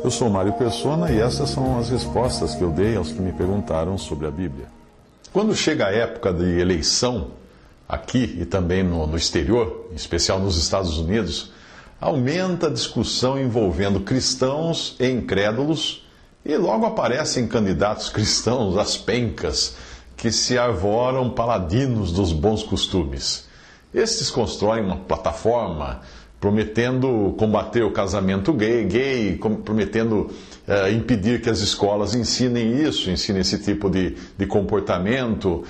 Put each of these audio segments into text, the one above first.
Eu sou Mário Persona e essas são as respostas que eu dei aos que me perguntaram sobre a Bíblia. Quando chega a época de eleição, aqui e também no exterior, em especial nos Estados Unidos, aumenta a discussão envolvendo cristãos e incrédulos e logo aparecem candidatos cristãos às pencas que se arvoram paladinos dos bons costumes. Estes constroem uma plataforma prometendo combater o casamento gay, prometendo impedir que as escolas ensinem esse tipo de comportamento,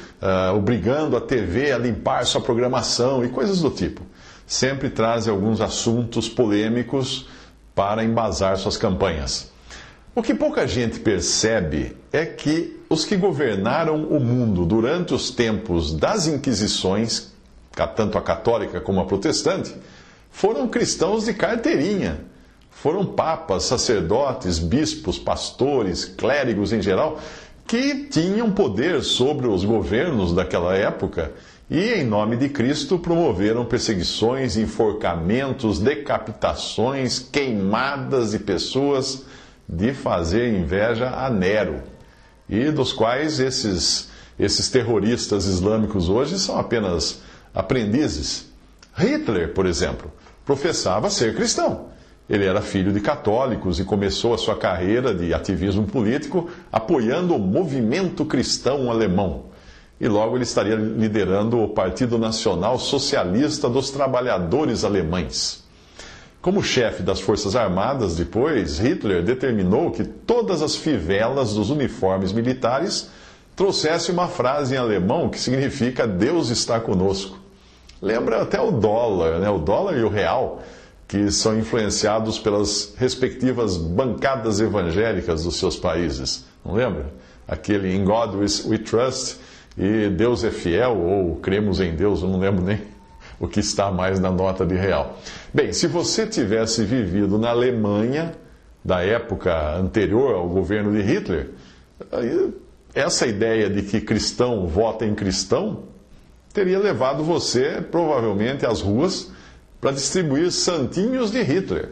obrigando a TV a limpar sua programação e coisas do tipo. Sempre trazem alguns assuntos polêmicos para embasar suas campanhas. O que pouca gente percebe é que os que governaram o mundo durante os tempos das Inquisições, tanto a católica como a protestante, foram cristãos de carteirinha. Foram papas, sacerdotes, bispos, pastores, clérigos em geral, que tinham poder sobre os governos daquela época e, em nome de Cristo, promoveram perseguições, enforcamentos, decapitações, queimadas de pessoas, de fazer inveja a Nero, e dos quais esses terroristas islâmicos hoje são apenas aprendizes. Hitler, por exemplo, professava ser cristão. Ele era filho de católicos e começou a sua carreira de ativismo político apoiando o movimento cristão alemão. E logo ele estaria liderando o Partido Nacional Socialista dos Trabalhadores Alemães. Como chefe das Forças Armadas, depois, Hitler determinou que todas as fivelas dos uniformes militares trouxessem uma frase em alemão que significa Deus está conosco. Lembra até o dólar, né? O dólar e o real, que são influenciados pelas respectivas bancadas evangélicas dos seus países. Não lembra? Aquele In God We Trust e Deus é fiel, ou cremos em Deus, eu não lembro nem o que está mais na nota de real. Bem, se você tivesse vivido na Alemanha, da época anterior ao governo de Hitler, essa ideia de que cristão vota em cristão teria levado você, provavelmente, às ruas para distribuir santinhos de Hitler.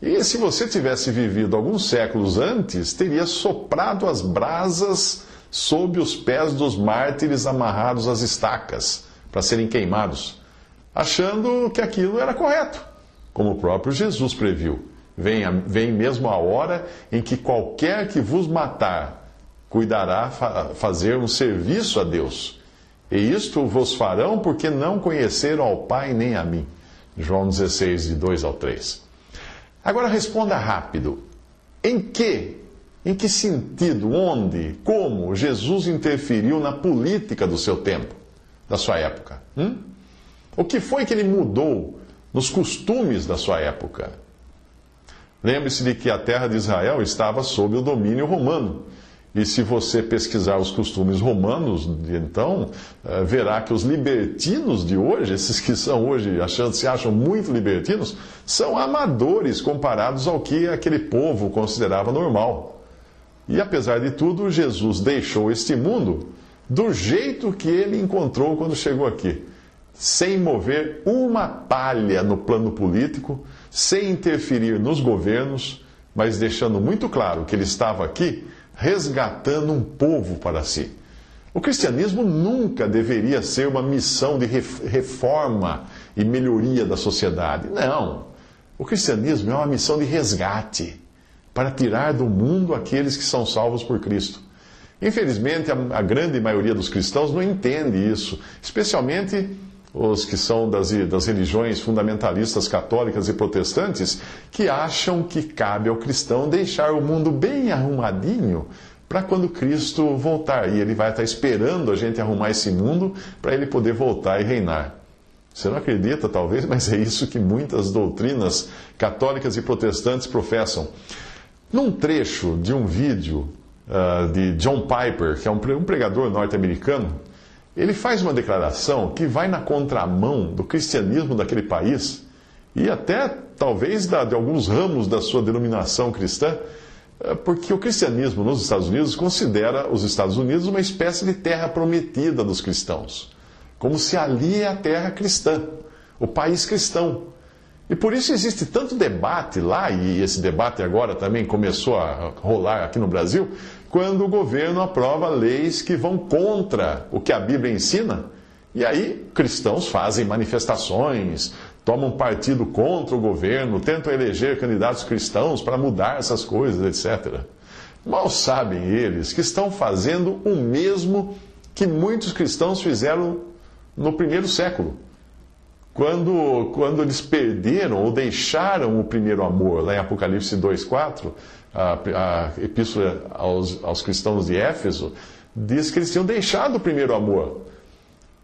E se você tivesse vivido alguns séculos antes, teria soprado as brasas sob os pés dos mártires amarrados às estacas para serem queimados, achando que aquilo era correto, como o próprio Jesus previu. Vem mesmo a hora em que qualquer que vos matar cuidará fazer um serviço a Deus. E isto vos farão porque não conheceram ao Pai nem a mim. João 16, de 2 ao 3. Agora responda rápido. Em que sentido, onde, como Jesus interferiu na política do seu tempo, da sua época? O que foi que ele mudou nos costumes da sua época? Lembre-se de que a terra de Israel estava sob o domínio romano. E se você pesquisar os costumes romanos, então, verá que os libertinos de hoje, esses que são hoje, se acham muito libertinos, são amadores comparados ao que aquele povo considerava normal. E apesar de tudo, Jesus deixou este mundo do jeito que ele encontrou quando chegou aqui, sem mover uma palha no plano político, sem interferir nos governos, mas deixando muito claro que ele estava aqui resgatando um povo para si. O cristianismo nunca deveria ser uma missão de reforma e melhoria da sociedade. Não. O cristianismo é uma missão de resgate, para tirar do mundo aqueles que são salvos por Cristo. Infelizmente, a grande maioria dos cristãos não entende isso, especialmente os que são das religiões fundamentalistas católicas e protestantes, que acham que cabe ao cristão deixar o mundo bem arrumadinho para quando Cristo voltar. E ele vai estar esperando a gente arrumar esse mundo para ele poder voltar e reinar. Você não acredita, talvez, mas é isso que muitas doutrinas católicas e protestantes professam. Num trecho de um vídeo de John Piper, que é um pregador norte-americano, ele faz uma declaração que vai na contramão do cristianismo daquele país e até, talvez, de alguns ramos da sua denominação cristã, porque o cristianismo nos Estados Unidos considera os Estados Unidos uma espécie de terra prometida dos cristãos, como se ali é a terra cristã, o país cristão. E por isso existe tanto debate lá, e esse debate agora também começou a rolar aqui no Brasil, quando o governo aprova leis que vão contra o que a Bíblia ensina. E aí cristãos fazem manifestações, tomam partido contra o governo, tentam eleger candidatos cristãos para mudar essas coisas, etc. Mal sabem eles que estão fazendo o mesmo que muitos cristãos fizeram no primeiro século. Quando eles perderam ou deixaram o primeiro amor, lá em Apocalipse 2,4, a epístola aos cristãos de Éfeso, diz que eles tinham deixado o primeiro amor.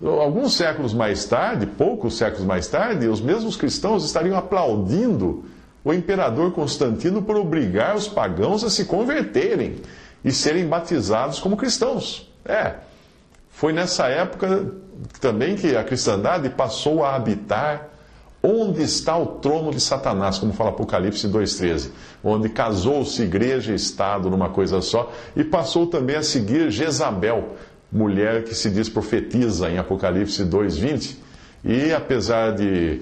Alguns séculos mais tarde, poucos séculos mais tarde, os mesmos cristãos estariam aplaudindo o imperador Constantino por obrigar os pagãos a se converterem e serem batizados como cristãos. Foi nessa época também que a cristandade passou a habitar onde está o trono de Satanás, como fala Apocalipse 2,13, onde casou-se igreja e Estado numa coisa só, e passou também a seguir Jezabel, mulher que se diz profetiza em Apocalipse 2,20, e apesar de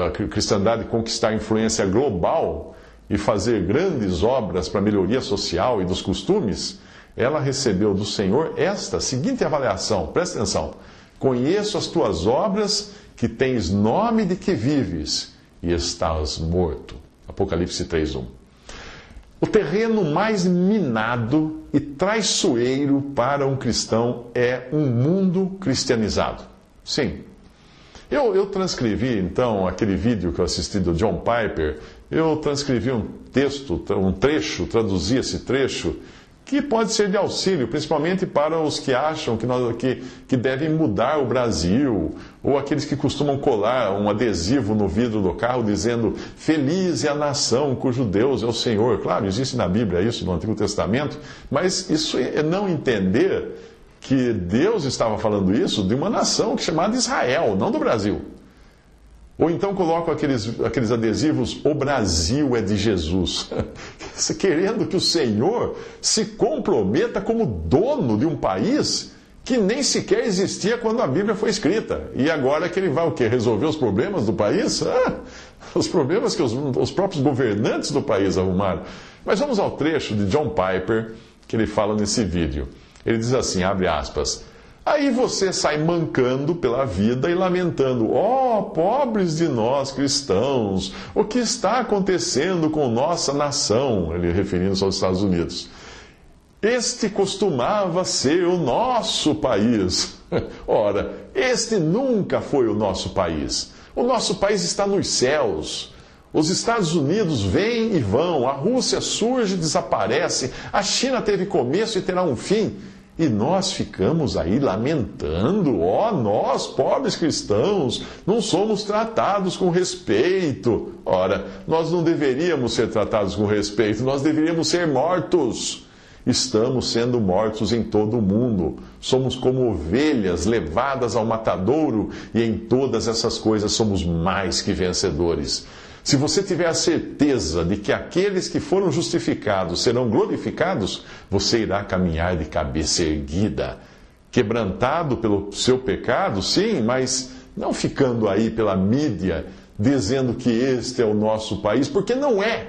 a cristandade conquistar influência global e fazer grandes obras para a melhoria social e dos costumes, ela recebeu do Senhor esta seguinte avaliação, presta atenção: conheço as tuas obras, que tens nome de que vives, e estás morto. Apocalipse 3:1. O terreno mais minado e traiçoeiro para um cristão é um mundo cristianizado. Sim. Eu transcrevi, então, aquele vídeo que eu assisti do John Piper, eu transcrevi um texto, um trecho, traduzi esse trecho, que pode ser de auxílio, principalmente para os que acham que devem mudar o Brasil, ou aqueles que costumam colar um adesivo no vidro do carro dizendo "Feliz é a nação cujo Deus é o Senhor". Claro, existe na Bíblia isso, no Antigo Testamento, mas isso é não entender que Deus estava falando isso de uma nação chamada Israel, não do Brasil. Ou então colocam aqueles adesivos "O Brasil é de Jesus", querendo que o Senhor se comprometa como dono de um país que nem sequer existia quando a Bíblia foi escrita. E agora que ele vai o quê? Resolver os problemas do país? Os problemas que os próprios governantes do país arrumaram. Mas vamos ao trecho de John Piper que ele fala nesse vídeo. Ele diz assim, abre aspas: "Aí você sai mancando pela vida e lamentando: ó, pobres de nós cristãos, o que está acontecendo com nossa nação?" Ele referindo-se aos Estados Unidos. "Este costumava ser o nosso país." Ora, este nunca foi o nosso país. O nosso país está nos céus. Os Estados Unidos vêm e vão, a Rússia surge e desaparece, a China teve começo e terá um fim. E nós ficamos aí lamentando: ó, nós, pobres cristãos, não somos tratados com respeito. Ora, nós não deveríamos ser tratados com respeito, nós deveríamos ser mortos. Estamos sendo mortos em todo o mundo. Somos como ovelhas levadas ao matadouro, e em todas essas coisas somos mais que vencedores. Se você tiver a certeza de que aqueles que foram justificados serão glorificados, você irá caminhar de cabeça erguida, quebrantado pelo seu pecado, sim, mas não ficando aí pela mídia dizendo que este é o nosso país, porque não é.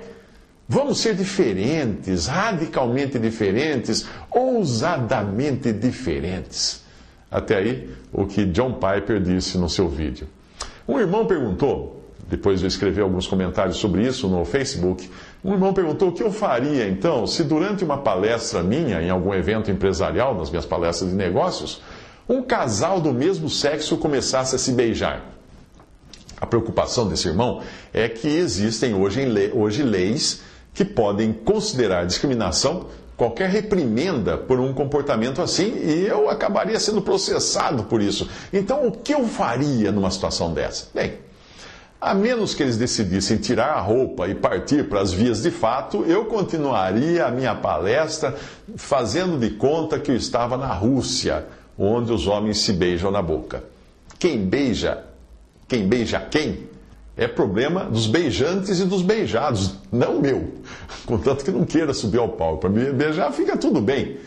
Vamos ser diferentes, radicalmente diferentes, ousadamente diferentes. Até aí, o que John Piper disse no seu vídeo. Um irmão perguntou, depois de eu escrever alguns comentários sobre isso no Facebook, um irmão perguntou o que eu faria, então, se durante uma palestra minha, em algum evento empresarial, nas minhas palestras de negócios, um casal do mesmo sexo começasse a se beijar. A preocupação desse irmão é que existem hoje leis que podem considerar discriminação qualquer reprimenda por um comportamento assim, e eu acabaria sendo processado por isso. Então, o que eu faria numa situação dessa? Bem, a menos que eles decidissem tirar a roupa e partir para as vias de fato, eu continuaria a minha palestra fazendo de conta que eu estava na Rússia, onde os homens se beijam na boca. Quem beija quem, é problema dos beijantes e dos beijados, não meu. Contanto que não queira subir ao palco para me beijar, fica tudo bem.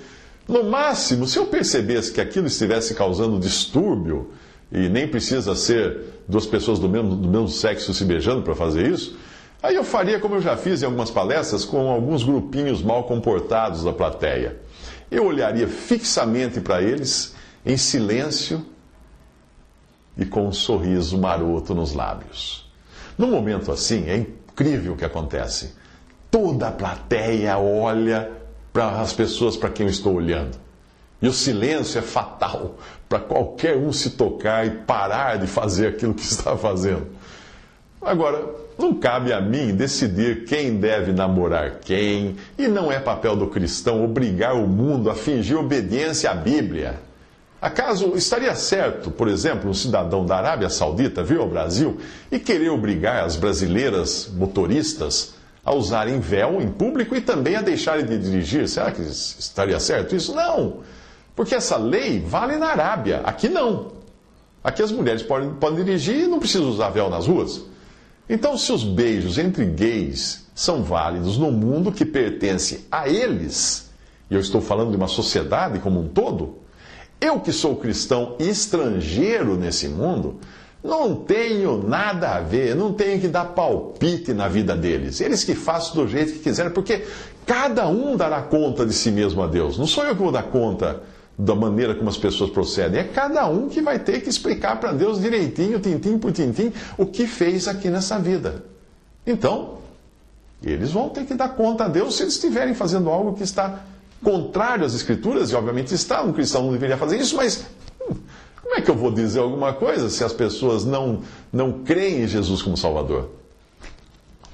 No máximo, se eu percebesse que aquilo estivesse causando distúrbio, e nem precisa ser duas pessoas do mesmo sexo se beijando para fazer isso, aí eu faria como eu já fiz em algumas palestras com alguns grupinhos mal comportados da plateia. Eu olharia fixamente para eles, em silêncio e com um sorriso maroto nos lábios. Num momento assim, é incrível o que acontece. Toda a plateia olha para as pessoas para quem eu estou olhando. E o silêncio é fatal para qualquer um se tocar e parar de fazer aquilo que está fazendo. Agora, não cabe a mim decidir quem deve namorar quem, e não é papel do cristão obrigar o mundo a fingir obediência à Bíblia. Acaso estaria certo, por exemplo, um cidadão da Arábia Saudita vir ao Brasil e querer obrigar as brasileiras motoristas a usarem véu em público e também a deixarem de dirigir? Será que estaria certo isso? Não, porque essa lei vale na Arábia, aqui não. Aqui as mulheres podem dirigir e não precisam usar véu nas ruas. Então, se os beijos entre gays são válidos no mundo que pertence a eles, e eu estou falando de uma sociedade como um todo, eu que sou cristão estrangeiro nesse mundo, não tenho nada a ver, não tenho que dar palpite na vida deles. Eles que façam do jeito que quiserem, porque cada um dará conta de si mesmo a Deus. Não sou eu que vou dar conta da maneira como as pessoas procedem. É cada um que vai ter que explicar para Deus direitinho, tintim por tintim, o que fez aqui nessa vida. Então, eles vão ter que dar conta a Deus se eles estiverem fazendo algo que está contrário às Escrituras, e obviamente está, um cristão não deveria fazer isso, mas como é que eu vou dizer alguma coisa se as pessoas não creem em Jesus como Salvador?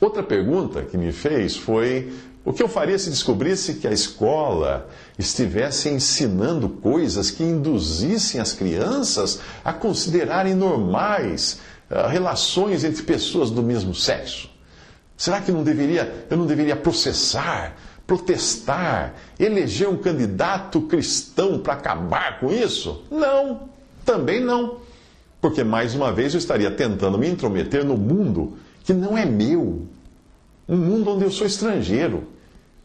Outra pergunta que me fez foi: o que eu faria se descobrisse que a escola estivesse ensinando coisas que induzissem as crianças a considerarem normais relações entre pessoas do mesmo sexo? Será que eu não deveria processar, protestar, eleger um candidato cristão para acabar com isso? Não, também não. Porque, mais uma vez, eu estaria tentando me intrometer no mundo que não é meu. Um mundo onde eu sou estrangeiro.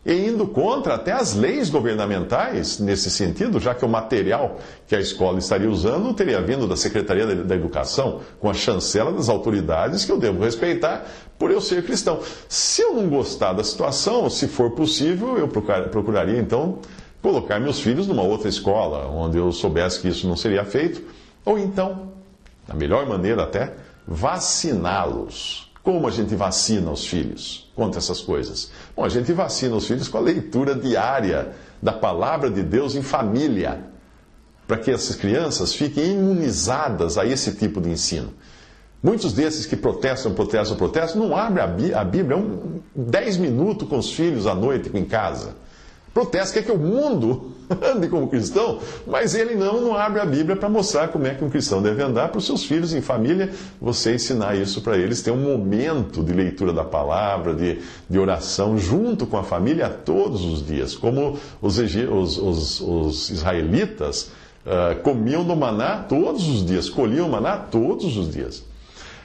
E indo contra até as leis governamentais nesse sentido, já que o material que a escola estaria usando teria vindo da Secretaria da Educação, com a chancela das autoridades que eu devo respeitar por eu ser cristão. Se eu não gostar da situação, se for possível, eu procuraria então colocar meus filhos numa outra escola, onde eu soubesse que isso não seria feito, ou então, a melhor maneira até, vaciná-los. Como a gente vacina os filhos contra essas coisas? Bom, a gente vacina os filhos com a leitura diária da Palavra de Deus em família, para que essas crianças fiquem imunizadas a esse tipo de ensino. Muitos desses que protestam, não abrem a Bíblia 10 minutos com os filhos à noite em casa. Protesta, quer que o mundo ande como cristão, mas ele não abre a Bíblia para mostrar como é que um cristão deve andar para os seus filhos em família. Você ensinar isso para eles, ter um momento de leitura da palavra, de oração, junto com a família todos os dias. Como os israelitas comiam do maná todos os dias, colhiam maná todos os dias.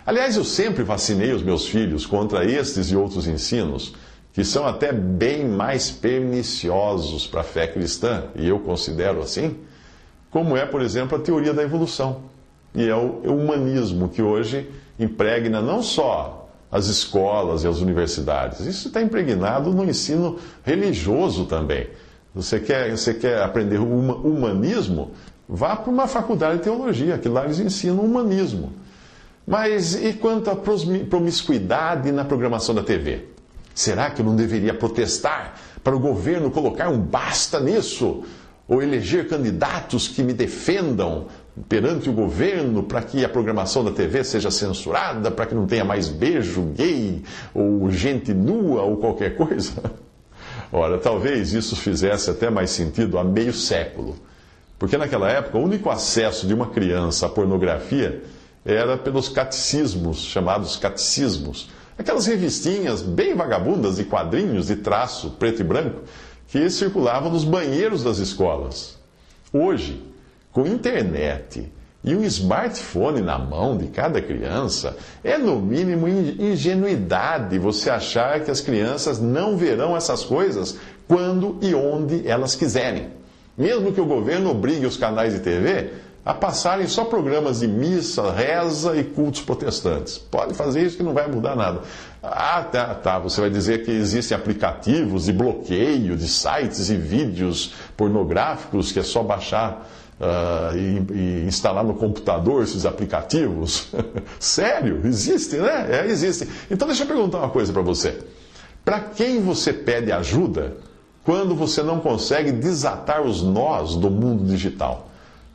Aliás, eu sempre vacinei os meus filhos contra estes e outros ensinos, que são até bem mais perniciosos para a fé cristã, e eu considero assim, como é, por exemplo, a teoria da evolução. E é o humanismo que hoje impregna não só as escolas e as universidades, isso está impregnado no ensino religioso também. Você quer aprender humanismo? Vá para uma faculdade de teologia, que lá eles ensinam humanismo. Mas e quanto à promiscuidade na programação da TV? Será que eu não deveria protestar para o governo colocar um basta nisso? Ou eleger candidatos que me defendam perante o governo para que a programação da TV seja censurada, para que não tenha mais beijo gay, ou gente nua, ou qualquer coisa? Ora, talvez isso fizesse até mais sentido há meio século. Porque naquela época, o único acesso de uma criança à pornografia era pelos catecismos, chamados catecismos. Aquelas revistinhas bem vagabundas de quadrinhos de traço preto e branco que circulavam nos banheiros das escolas. Hoje, com internet e um smartphone na mão de cada criança, é no mínimo ingenuidade você achar que as crianças não verão essas coisas quando e onde elas quiserem. Mesmo que o governo obrigue os canais de TV a passarem só programas de missa, reza e cultos protestantes. Pode fazer isso que não vai mudar nada. Ah, tá. Você vai dizer que existem aplicativos de bloqueio de sites e vídeos pornográficos que é só baixar e instalar no computador esses aplicativos? Sério? Existem, né? Existem. Então deixa eu perguntar uma coisa para você. Para quem você pede ajuda quando você não consegue desatar os nós do mundo digital?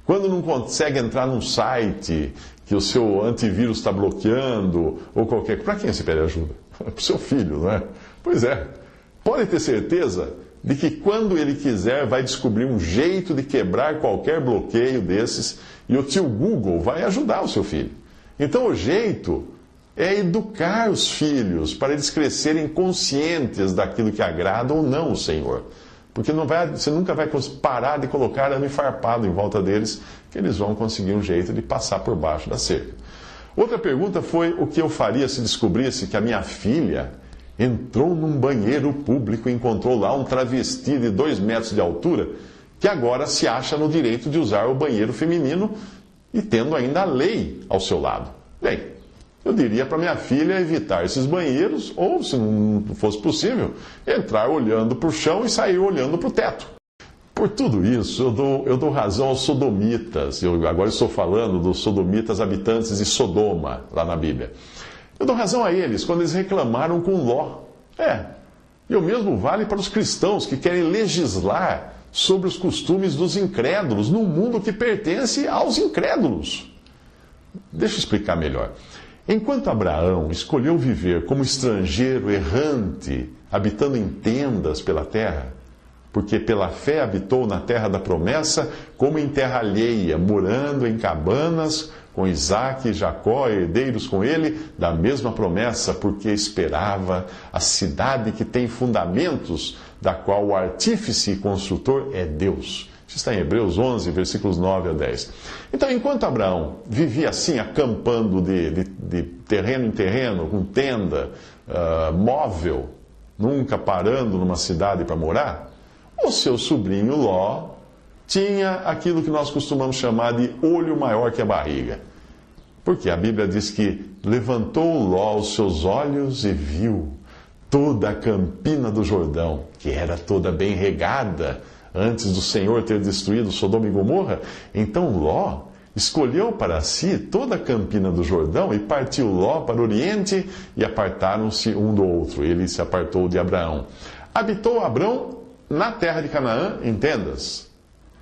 Quando não consegue entrar num site que o seu antivírus está bloqueando, ou qualquer coisa, para quem você pede ajuda? Para o seu filho, não é? Pois é. Pode ter certeza de que quando ele quiser vai descobrir um jeito de quebrar qualquer bloqueio desses e o tio Google vai ajudar o seu filho. Então o jeito é educar os filhos para eles crescerem conscientes daquilo que agrada ou não o Senhor. Porque você nunca vai parar de colocar arame farpado em volta deles, que eles vão conseguir um jeito de passar por baixo da cerca. Outra pergunta foi o que eu faria se descobrisse que a minha filha entrou num banheiro público e encontrou lá um travesti de 2 metros de altura, que agora se acha no direito de usar o banheiro feminino e tendo ainda a lei ao seu lado. Bem, eu diria para minha filha evitar esses banheiros, ou, se não fosse possível, entrar olhando para o chão e sair olhando para o teto. Por tudo isso, eu dou razão aos sodomitas. Agora estou falando dos sodomitas habitantes de Sodoma, lá na Bíblia. Eu dou razão a eles quando eles reclamaram com Ló. E o mesmo vale para os cristãos que querem legislar sobre os costumes dos incrédulos, num mundo que pertence aos incrédulos. Deixa eu explicar melhor. Enquanto Abraão escolheu viver como estrangeiro errante, habitando em tendas pela terra, porque pela fé habitou na terra da promessa, como em terra alheia, morando em cabanas, com Isaque e Jacó, herdeiros com ele, da mesma promessa, porque esperava a cidade que tem fundamentos, da qual o artífice e construtor é Deus. Isso está em Hebreus 11, versículos 9 a 10. Então, enquanto Abraão vivia assim, acampando de terreno em terreno, com tenda, móvel, nunca parando numa cidade para morar, o seu sobrinho Ló tinha aquilo que nós costumamos chamar de olho maior que a barriga. Porque a Bíblia diz que levantou Ló os seus olhos e viu toda a campina do Jordão, que era toda bem regada, antes do Senhor ter destruído Sodoma e Gomorra. Então Ló escolheu para si toda a campina do Jordão e partiu Ló para o oriente e apartaram-se um do outro. Ele se apartou de Abraão. Habitou Abrão na terra de Canaã em tendas.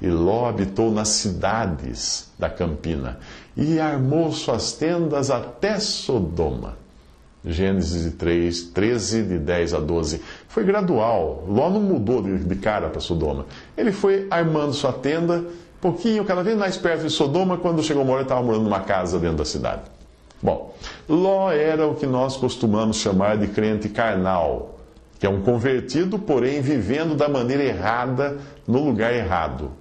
E Ló habitou nas cidades da campina e armou suas tendas até Sodoma. Gênesis 3, 13, de 10 a 12. Foi gradual. Ló não mudou de cara para Sodoma. Ele foi armando sua tenda, pouquinho, cada vez mais perto de Sodoma. Quando chegou uma hora, ele estava morando numa casa dentro da cidade. Bom, Ló era o que nós costumamos chamar de crente carnal, que é um convertido, porém vivendo da maneira errada, no lugar errado.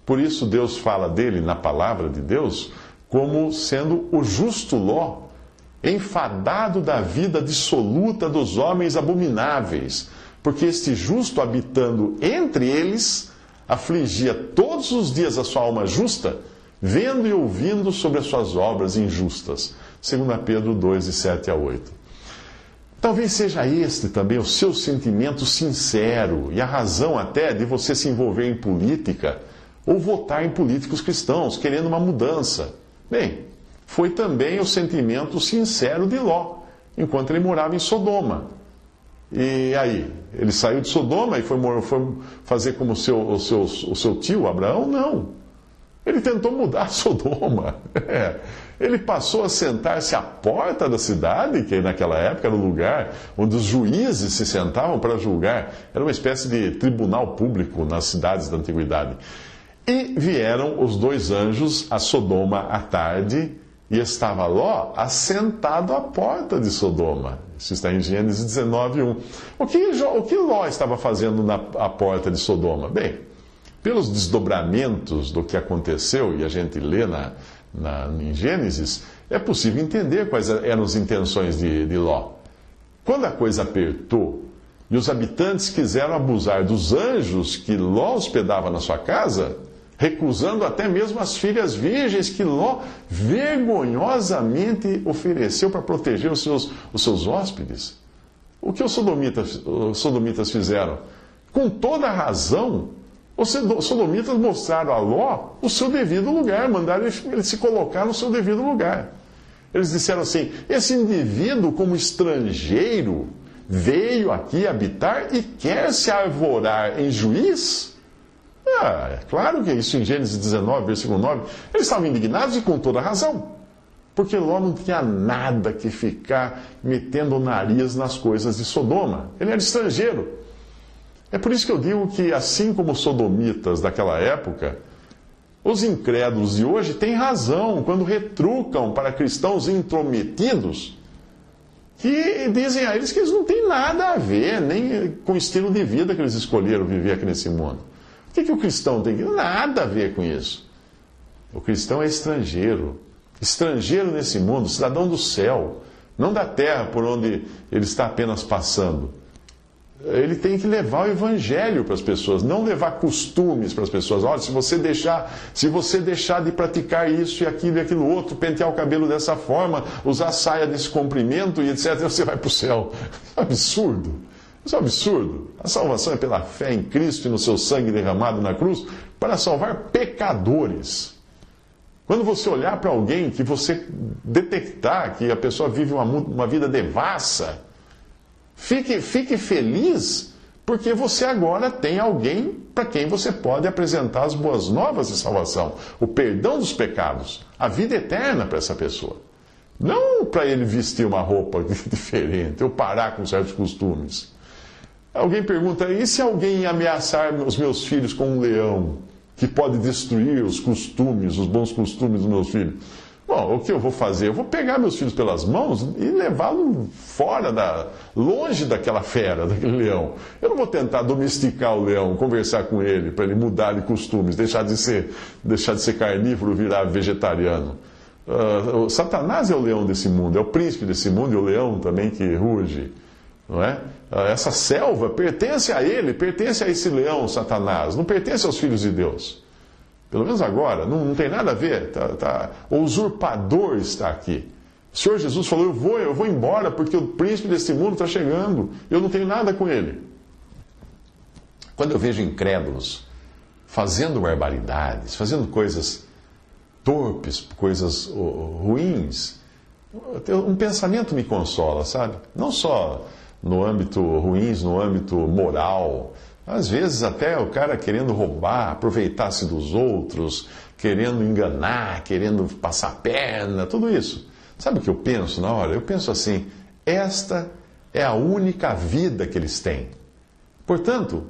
Por isso Deus fala dele, na palavra de Deus, como sendo o justo Ló, enfadado da vida dissoluta dos homens abomináveis, porque este justo, habitando entre eles, afligia todos os dias a sua alma justa, vendo e ouvindo sobre as suas obras injustas. 2 Pedro 2, de 7 a 8. Talvez seja este também o seu sentimento sincero e a razão até de você se envolver em política ou votar em políticos cristãos, querendo uma mudança. Bem, foi também o sentimento sincero de Ló, enquanto ele morava em Sodoma. E aí, ele saiu de Sodoma e foi fazer como o seu tio Abraão? Não. Ele tentou mudar Sodoma. Ele passou a sentar-se à porta da cidade, que naquela época era o lugar onde os juízes se sentavam para julgar. Era uma espécie de tribunal público nas cidades da antiguidade. E vieram os 2 anjos a Sodoma à tarde, e estava Ló assentado à porta de Sodoma. Isso está em Gênesis 19, 1. O que Ló estava fazendo à porta de Sodoma? Bem, pelos desdobramentos do que aconteceu, e a gente lê em Gênesis, é possível entender quais eram as intenções de Ló. Quando a coisa apertou e os habitantes quiseram abusar dos anjos que Ló hospedava na sua casa, recusando até mesmo as filhas virgens que Ló vergonhosamente ofereceu para proteger os seus hóspedes. O que os sodomitas fizeram? Com toda a razão, os sodomitas mostraram a Ló o seu devido lugar, mandaram ele se colocar no seu devido lugar. Eles disseram assim: esse indivíduo, como estrangeiro, veio aqui habitar e quer se arvorar em juiz? É claro que é isso em Gênesis 19, versículo 9. Eles estavam indignados e com toda razão. Porque Ló não tinha nada que ficar metendo o nariz nas coisas de Sodoma. Ele era estrangeiro. É por isso que eu digo que, assim como os sodomitas daquela época, os incrédulos de hoje têm razão quando retrucam para cristãos intrometidos que dizem a eles que eles não têm nada a ver, nem com o estilo de vida que eles escolheram viver aqui nesse mundo. O que o cristão tem? Nada a ver com isso. O cristão é estrangeiro. Estrangeiro nesse mundo, cidadão do céu, não da terra por onde ele está apenas passando. Ele tem que levar o evangelho para as pessoas, não levar costumes para as pessoas. Olha, se você deixar de praticar isso e aquilo outro, pentear o cabelo dessa forma, usar saia desse comprimento e etc., você vai para o céu. Isso é absurdo. Isso é absurdo. A salvação é pela fé em Cristo e no seu sangue derramado na cruz para salvar pecadores. Quando você olhar para alguém que você detectar que a pessoa vive uma vida devassa, fique feliz, porque você agora tem alguém para quem você pode apresentar as boas novas de salvação, o perdão dos pecados, a vida eterna para essa pessoa. Não para ele vestir uma roupa diferente ou parar com certos costumes. Alguém pergunta: e se alguém ameaçar os meus filhos com um leão, que pode destruir os bons costumes dos meus filhos? Bom, o que eu vou fazer? Eu vou pegar meus filhos pelas mãos e levá-los longe daquela fera, daquele leão. Eu não vou tentar domesticar o leão, conversar com ele, para ele mudar de costumes, deixar de ser carnívoro, virar vegetariano. Satanás é o leão desse mundo, é o príncipe desse mundo e o leão também que ruge. Não é? Essa selva pertence a ele, pertence a esse leão, Satanás, não pertence aos filhos de Deus. Pelo menos agora, não tem nada a ver. O usurpador está aqui. O Senhor Jesus falou: eu vou embora porque o príncipe desse mundo está chegando. Eu não tenho nada com ele. Quando eu vejo incrédulos fazendo barbaridades, fazendo coisas torpes, coisas ruins, um pensamento me consola, sabe? Não só no âmbito ruins, no âmbito moral. Às vezes até o cara querendo roubar, aproveitar-se dos outros, querendo enganar, querendo passar a perna, tudo isso. Sabe o que eu penso na hora? Eu penso assim: esta é a única vida que eles têm. Portanto,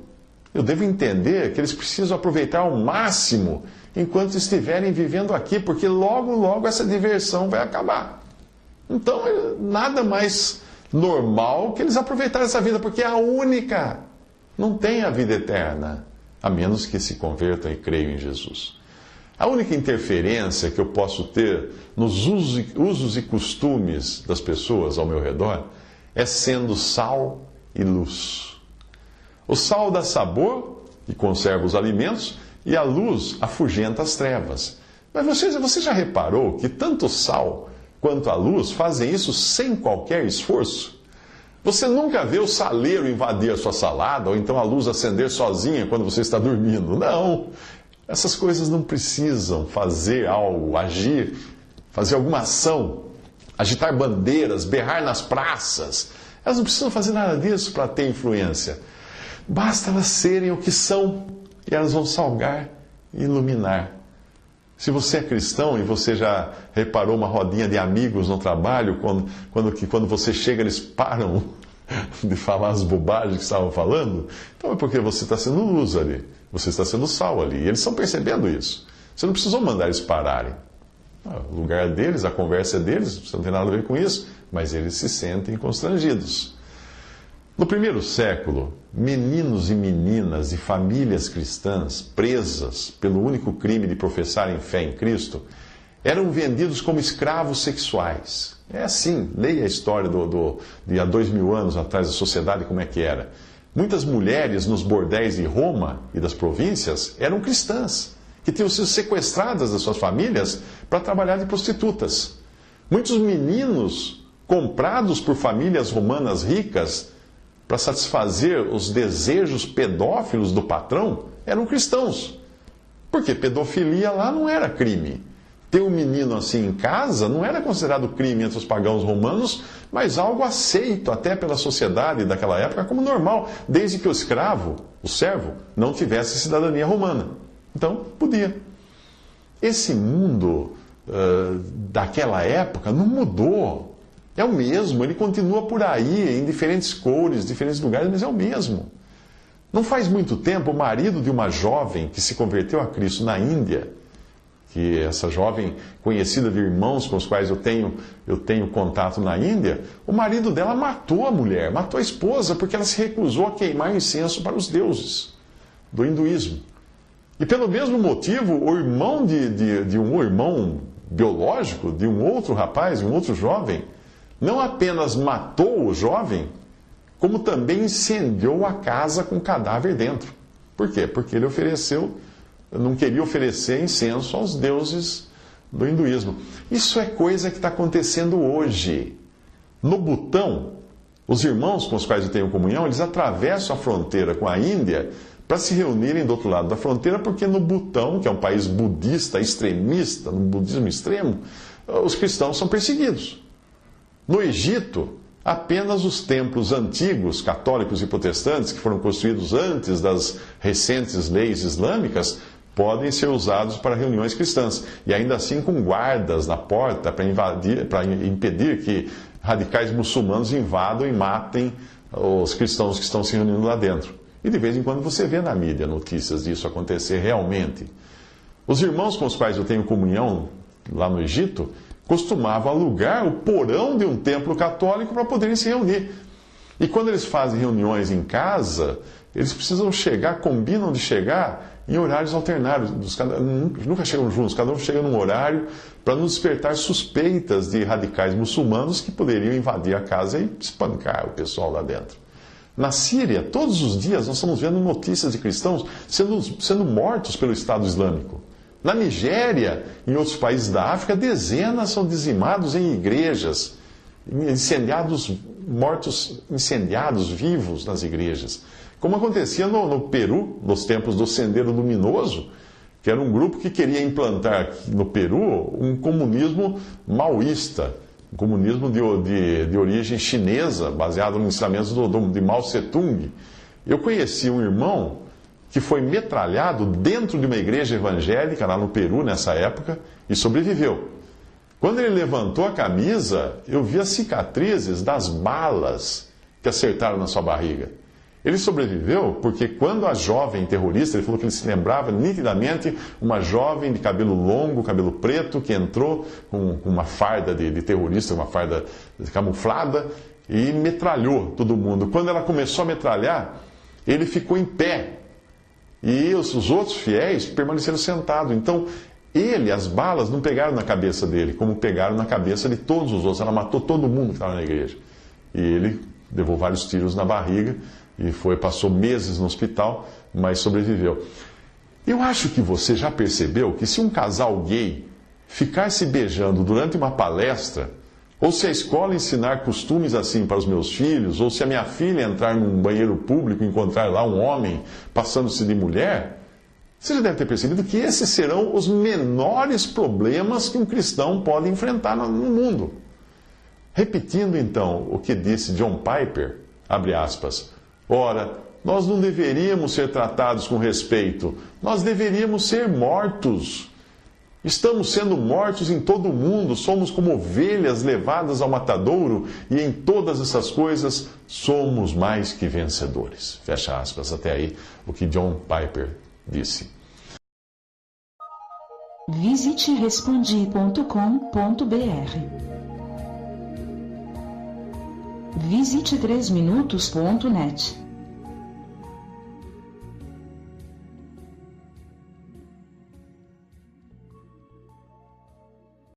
eu devo entender que eles precisam aproveitar ao máximo enquanto estiverem vivendo aqui, porque logo, logo essa diversão vai acabar. Então, nada mais normal que eles aproveitarem essa vida, porque é a única. Não tem a vida eterna, a menos que se convertam e creiam em Jesus. A única interferência que eu posso ter nos usos e costumes das pessoas ao meu redor é sendo sal e luz. O sal dá sabor e conserva os alimentos, e a luz afugenta as trevas. Mas você já reparou que tanto o sal quanto a luz fazem isso sem qualquer esforço? Você nunca vê o saleiro invadir a sua salada, ou então a luz acender sozinha quando você está dormindo. Não! Essas coisas não precisam fazer algo, agir, fazer alguma ação, agitar bandeiras, berrar nas praças. Elas não precisam fazer nada disso para ter influência. Basta elas serem o que são, e elas vão salgar e iluminar. Se você é cristão e você já reparou uma rodinha de amigos no trabalho, quando você chega eles param de falar as bobagens que estavam falando, então é porque você está sendo luz ali, você está sendo sal ali, e eles estão percebendo isso. Você não precisou mandar eles pararem. O lugar deles, a conversa é deles, você não tem nada a ver com isso, mas eles se sentem constrangidos. No primeiro século, meninos e meninas de famílias cristãs presas pelo único crime de professarem fé em Cristo eram vendidos como escravos sexuais. É assim, leia a história de há 2000 anos atrás da sociedade, como é que era. Muitas mulheres nos bordéis de Roma e das províncias eram cristãs que tinham sido sequestradas das suas famílias para trabalhar de prostitutas. Muitos meninos comprados por famílias romanas ricas para satisfazer os desejos pedófilos do patrão eram cristãos. Porque pedofilia lá não era crime. Ter um menino assim em casa não era considerado crime entre os pagãos romanos, mas algo aceito até pela sociedade daquela época como normal, desde que o escravo, o servo, não tivesse cidadania romana. Então, podia. Esse mundo daquela época não mudou. É o mesmo, ele continua por aí, em diferentes cores, diferentes lugares, mas é o mesmo. Não faz muito tempo, o marido de uma jovem que se converteu a Cristo na Índia, que essa jovem conhecida de irmãos com os quais eu tenho contato na Índia, o marido dela matou a mulher, matou a esposa, porque ela se recusou a queimar incenso para os deuses do hinduísmo. E pelo mesmo motivo, o irmão de um irmão biológico, de um outro rapaz, de um outro jovem, não apenas matou o jovem, como também incendiou a casa com cadáver dentro. Por quê? Porque ele não queria oferecer incenso aos deuses do hinduísmo. Isso é coisa que está acontecendo hoje. No Butão, os irmãos com os quais eu tenho comunhão, eles atravessam a fronteira com a Índia para se reunirem do outro lado da fronteira, porque no Butão, que é um país budista extremista, no budismo extremo, os cristãos são perseguidos. No Egito, apenas os templos antigos, católicos e protestantes, que foram construídos antes das recentes leis islâmicas, podem ser usados para reuniões cristãs. E ainda assim com guardas na porta para impedir que radicais muçulmanos invadam e matem os cristãos que estão se reunindo lá dentro. E de vez em quando você vê na mídia notícias disso acontecer realmente. Os irmãos com os quais eu tenho comunhão lá no Egito costumavam alugar o porão de um templo católico para poderem se reunir. E quando eles fazem reuniões em casa, eles precisam combinam de chegar em horários alternados. Nunca chegam juntos, cada um chega num horário para não despertar suspeitas de radicais muçulmanos que poderiam invadir a casa e espancar o pessoal lá dentro. Na Síria, todos os dias nós estamos vendo notícias de cristãos sendo mortos pelo Estado Islâmico. Na Nigéria, em outros países da África, dezenas são dizimados em igrejas, incendiados vivos nas igrejas. Como acontecia no Peru, nos tempos do Sendeiro Luminoso, que era um grupo que queria implantar aqui no Peru um comunismo maoísta, um comunismo de origem chinesa, baseado nos ensinamentos de Mao Tse-tung. Eu conheci um irmão que foi metralhado dentro de uma igreja evangélica lá no Peru nessa época e sobreviveu. Quando ele levantou a camisa, eu vi as cicatrizes das balas que acertaram na sua barriga. Ele sobreviveu porque quando a jovem terrorista, ele falou que ele se lembrava nitidamente, uma jovem de cabelo longo, cabelo preto, que entrou com uma farda de terrorista, uma farda camuflada, e metralhou todo mundo. Quando ela começou a metralhar, ele ficou em pé. E os outros fiéis permaneceram sentados. Então, as balas não pegaram na cabeça dele, como pegaram na cabeça de todos os outros. Ela matou todo mundo que estava na igreja. E ele levou vários tiros na barriga e passou meses no hospital, mas sobreviveu. Eu acho que você já percebeu que se um casal gay ficar se beijando durante uma palestra, ou se a escola ensinar costumes assim para os meus filhos, ou se a minha filha entrar num banheiro público e encontrar lá um homem passando-se de mulher, você já deve ter percebido que esses serão os menores problemas que um cristão pode enfrentar no mundo. Repetindo então o que disse John Piper, abre aspas, ora, nós não deveríamos ser tratados com respeito, nós deveríamos ser mortos. Estamos sendo mortos em todo o mundo, somos como ovelhas levadas ao matadouro, e em todas essas coisas somos mais que vencedores. Fecha aspas, até aí o que John Piper disse. Visite respondi.com.br. Visite 3minutos.net.